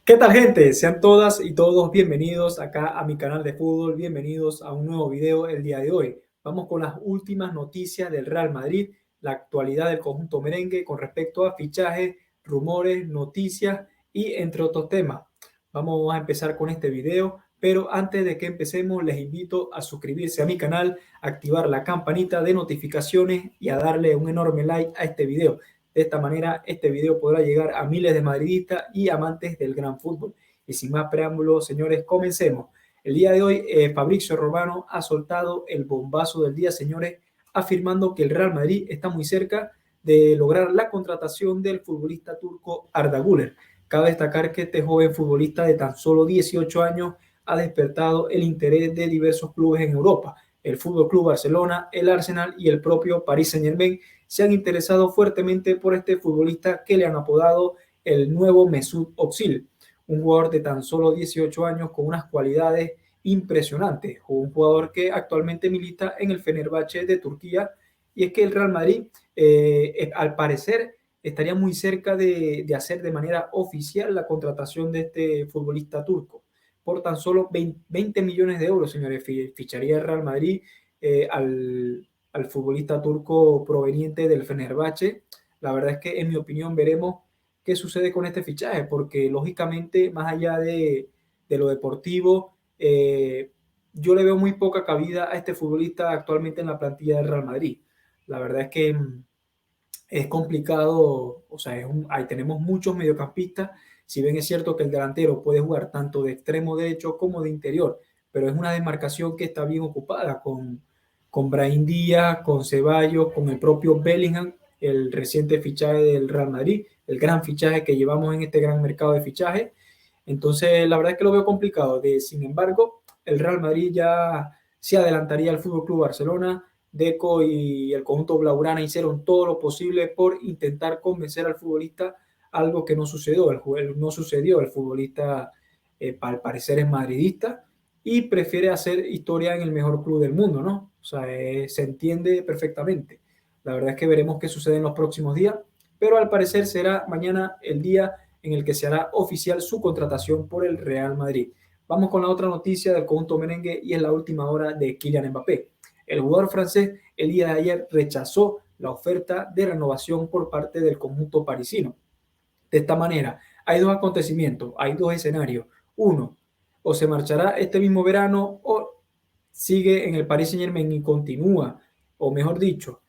¿Qué tal, gente? Sean todas y todos bienvenidos acá a mi canal de fútbol, bienvenidos a un nuevo video el día de hoy. Vamos con las últimas noticias del Real Madrid, la actualidad del conjunto merengue con respecto a fichajes, rumores, noticias y entre otros temas. Vamos a empezar con este video, pero antes de que empecemos les invito a suscribirse a mi canal, activar la campanita de notificaciones y a darle un enorme like a este video. De esta manera, este video podrá llegar a miles de madridistas y amantes del gran fútbol. Y sin más preámbulos, señores, comencemos. El día de hoy, Fabrizio Romano ha soltado el bombazo del día, señores, afirmando que el Real Madrid está muy cerca de lograr la contratación del futbolista turco Arda Güler. Cabe destacar que este joven futbolista de tan solo 18 años ha despertado el interés de diversos clubes en Europa. El Fútbol Club Barcelona, el Arsenal y el propio Paris Saint-Germain se han interesado fuertemente por este futbolista que le han apodado el nuevo Mesut Özil, un jugador de tan solo 18 años con unas cualidades impresionantes, un jugador que actualmente milita en el Fenerbahce de Turquía. Y es que el Real Madrid, al parecer, estaría muy cerca de hacer de manera oficial la contratación de este futbolista turco. Por tan solo 20 millones de euros, señores, ficharía el Real Madrid al futbolista turco proveniente del Fenerbahce. La verdad es que, en mi opinión, veremos qué sucede con este fichaje, porque lógicamente, más allá de lo deportivo, yo le veo muy poca cabida a este futbolista actualmente en la plantilla del Real Madrid. La verdad es que es complicado, o sea, ahí tenemos muchos mediocampistas. Si bien es cierto que el delantero puede jugar tanto de extremo derecho como de interior, pero es una demarcación que está bien ocupada con Brahim Díaz, con Ceballos, con el propio Bellingham, el reciente fichaje del Real Madrid, el gran fichaje que llevamos en este gran mercado de fichajes. Entonces, la verdad es que lo veo complicado. Sin embargo, el Real Madrid ya se adelantaría al Fútbol Club Barcelona. Deco y el conjunto blaugrana hicieron todo lo posible por intentar convencer al futbolista, algo que no sucedió. No sucedió. El futbolista, al parecer, es madridista y prefiere hacer historia en el mejor club del mundo, ¿no? O sea, se entiende perfectamente. La verdad es que veremos qué sucede en los próximos días, pero al parecer será mañana el día en el que se hará oficial su contratación por el Real Madrid. Vamos con la otra noticia del conjunto merengue y es la última hora de Kylian Mbappé. El jugador francés el día de ayer rechazó la oferta de renovación por parte del conjunto parisino. De esta manera, hay dos acontecimientos, hay dos escenarios. Uno, o se marchará este mismo verano o sigue en el Paris Saint-Germain y continúa, o mejor dicho,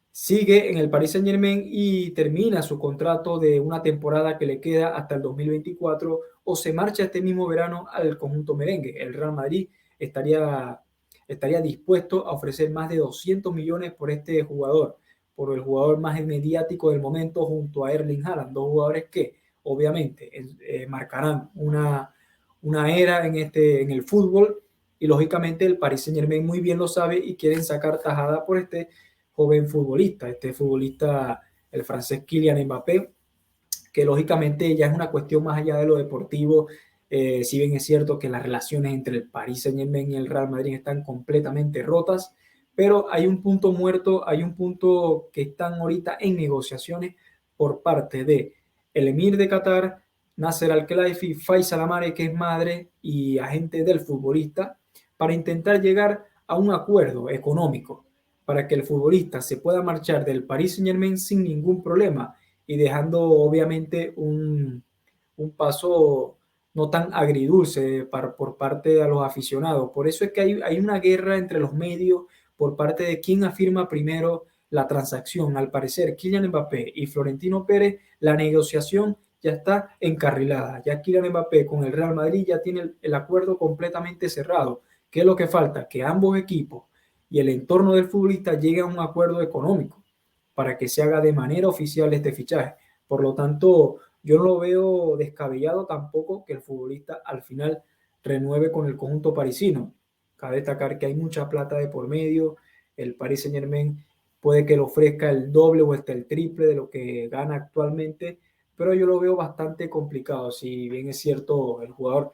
sigue en el Paris Saint-Germain y termina su contrato de una temporada que le queda hasta el 2024, o se marcha este mismo verano al conjunto merengue. El Real Madrid estaría dispuesto a ofrecer más de 200 millones por este jugador, por el jugador más mediático del momento junto a Erling Haaland, dos jugadores que obviamente marcarán una era en el fútbol, y lógicamente el Paris Saint-Germain muy bien lo sabe y quieren sacar tajada por este joven futbolista, el francés Kylian Mbappé, que lógicamente ya es una cuestión más allá de lo deportivo. Si bien es cierto que las relaciones entre el Paris Saint-Germain y el Real Madrid están completamente rotas, pero hay un punto muerto, hay un punto que están ahorita en negociaciones por parte de el emir de Qatar, Nasser Al-Khelaifi, Faisal Amare, que es madre y agente del futbolista, para intentar llegar a un acuerdo económico para que el futbolista se pueda marchar del Paris Saint-Germain sin ningún problema y dejando obviamente un paso no tan agridulce por parte de los aficionados. Por eso es que hay una guerra entre los medios por parte de quién afirma primero la transacción. Al parecer, Kylian Mbappé y Florentino Pérez, la negociación ya está encarrilada. Ya Kylian Mbappé con el Real Madrid ya tiene el acuerdo completamente cerrado. ¿Qué es lo que falta? Que ambos equipos y el entorno del futbolista lleguen a un acuerdo económico para que se haga de manera oficial este fichaje. Por lo tanto, yo no lo veo descabellado tampoco que el futbolista al final renueve con el conjunto parisino. Cabe destacar que hay mucha plata de por medio. El Paris Saint-Germain puede que le ofrezca el doble o hasta el triple de lo que gana actualmente, pero yo lo veo bastante complicado. Si bien es cierto, el jugador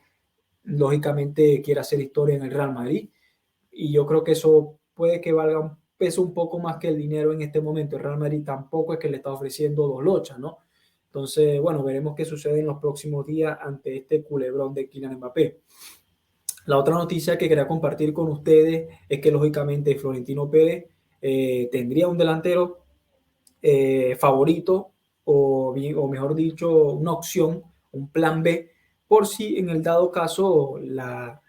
lógicamente quiere hacer historia en el Real Madrid, y yo creo que eso puede que valga un peso un poco más que el dinero en este momento. El Real Madrid tampoco es que le está ofreciendo dos lochas, ¿no? Entonces, bueno, veremos qué sucede en los próximos días ante este culebrón de Kylian Mbappé. La otra noticia que quería compartir con ustedes es que lógicamente Florentino Pérez tendría un delantero favorito o mejor dicho, una opción, un plan B, por si en el dado caso la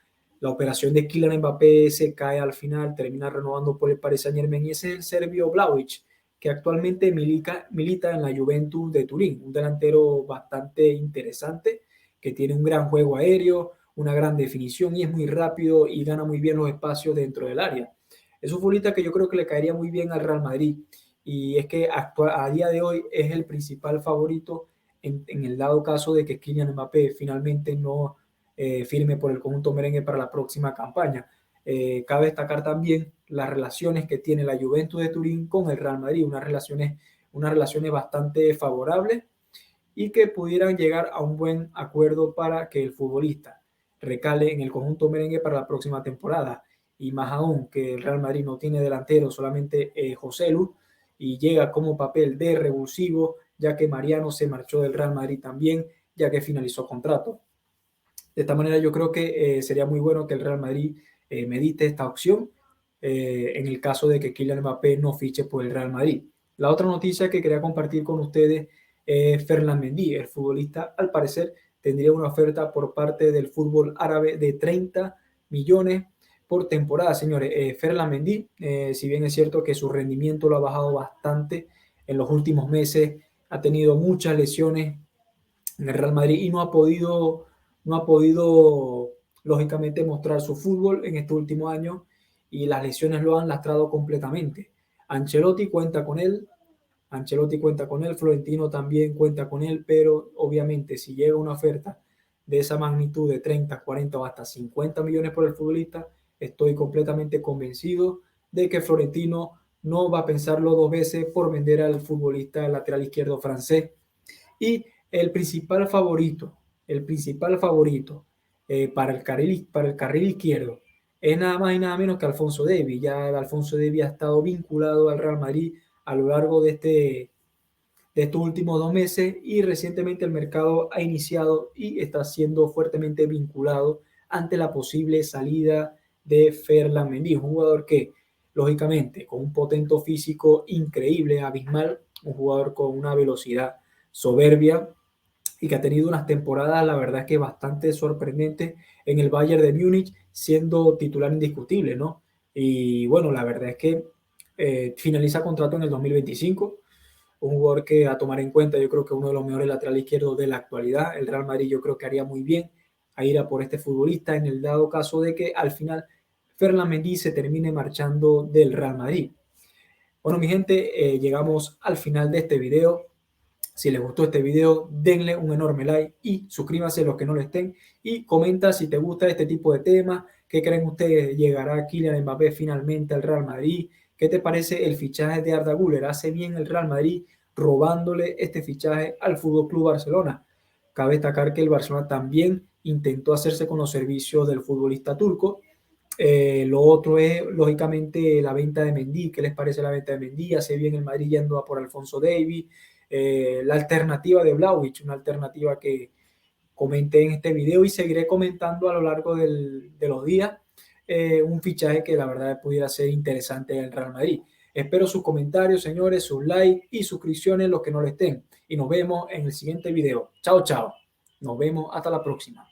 operación de Kylian Mbappé se cae al final, termina renovando por el Paris Saint-Germain y ese es el serbio Vlahovic, que actualmente milita en la Juventus de Turín, un delantero bastante interesante, que tiene un gran juego aéreo, una gran definición y es muy rápido y gana muy bien los espacios dentro del área. Es un futbolista que yo creo que le caería muy bien al Real Madrid y es que a día de hoy es el principal favorito en el dado caso de que Kylian Mbappé finalmente no firme por el conjunto merengue para la próxima campaña. Cabe destacar también las relaciones que tiene la Juventus de Turín con el Real Madrid, unas relaciones bastante favorables y que pudieran llegar a un buen acuerdo para que el futbolista recale en el conjunto merengue para la próxima temporada. Y más aún que el Real Madrid no tiene delantero, solamente José Lu, y llega como papel de revulsivo, ya que Mariano se marchó del Real Madrid también, ya que finalizó contrato. De esta manera yo creo que sería muy bueno que el Real Madrid medite esta opción en el caso de que Kylian Mbappé no fiche por el Real Madrid. La otra noticia que quería compartir con ustedes es Ferland Mendy, el futbolista al parecer tendría una oferta por parte del fútbol árabe de 30 millones por temporada, señores. Ferland Mendy, si bien es cierto que su rendimiento lo ha bajado bastante en los últimos meses, ha tenido muchas lesiones en el Real Madrid y no ha podido lógicamente mostrar su fútbol en estos últimos años y las lesiones lo han lastrado completamente. Ancelotti cuenta con él, Ancelotti cuenta con él, Florentino también cuenta con él, pero obviamente si llega una oferta de esa magnitud de 30, 40 o hasta 50 millones por el futbolista, estoy completamente convencido de que Florentino no va a pensarlo dos veces por vender al futbolista lateral izquierdo francés. Y el principal favorito para el carril izquierdo es nada más y nada menos que Alfonso Davies. Ya Alfonso Davies ha estado vinculado al Real Madrid a lo largo de estos últimos 2 meses y recientemente el mercado ha iniciado y está siendo fuertemente vinculado ante la posible salida de Ferland Mendy, un jugador que lógicamente con un potente físico increíble, abismal, un jugador con una velocidad soberbia y que ha tenido unas temporadas, la verdad es que bastante sorprendentes en el Bayern de Múnich, siendo titular indiscutible, ¿no? Y bueno, la verdad es que finaliza contrato en el 2025, un jugador que a tomar en cuenta, yo creo que uno de los mejores laterales izquierdos de la actualidad. El Real Madrid yo creo que haría muy bien a ir a por este futbolista en el dado caso de que al final Ferland Mendy se termine marchando del Real Madrid. Bueno, mi gente, llegamos al final de este video. Si les gustó este video, denle un enorme like y suscríbanse los que no lo estén y comenta si te gusta este tipo de temas, qué creen ustedes, llegará Kylian Mbappé finalmente al Real Madrid, qué te parece el fichaje de Arda Güler, hace bien el Real Madrid robándole este fichaje al Fútbol Club Barcelona. Cabe destacar que el Barcelona también intentó hacerse con los servicios del futbolista turco. Lo otro es, lógicamente, la venta de Mendy. ¿Qué les parece la venta de Mendy? Hace bien el Madrid yendo a por Alfonso Davies. La alternativa de Vlahovic, una alternativa que comenté en este video y seguiré comentando a lo largo de los días. Un fichaje que la verdad pudiera ser interesante en el Real Madrid. Espero sus comentarios, señores, sus likes y suscripciones, los que no lo estén. Y nos vemos en el siguiente video. Chao, chao. Nos vemos hasta la próxima.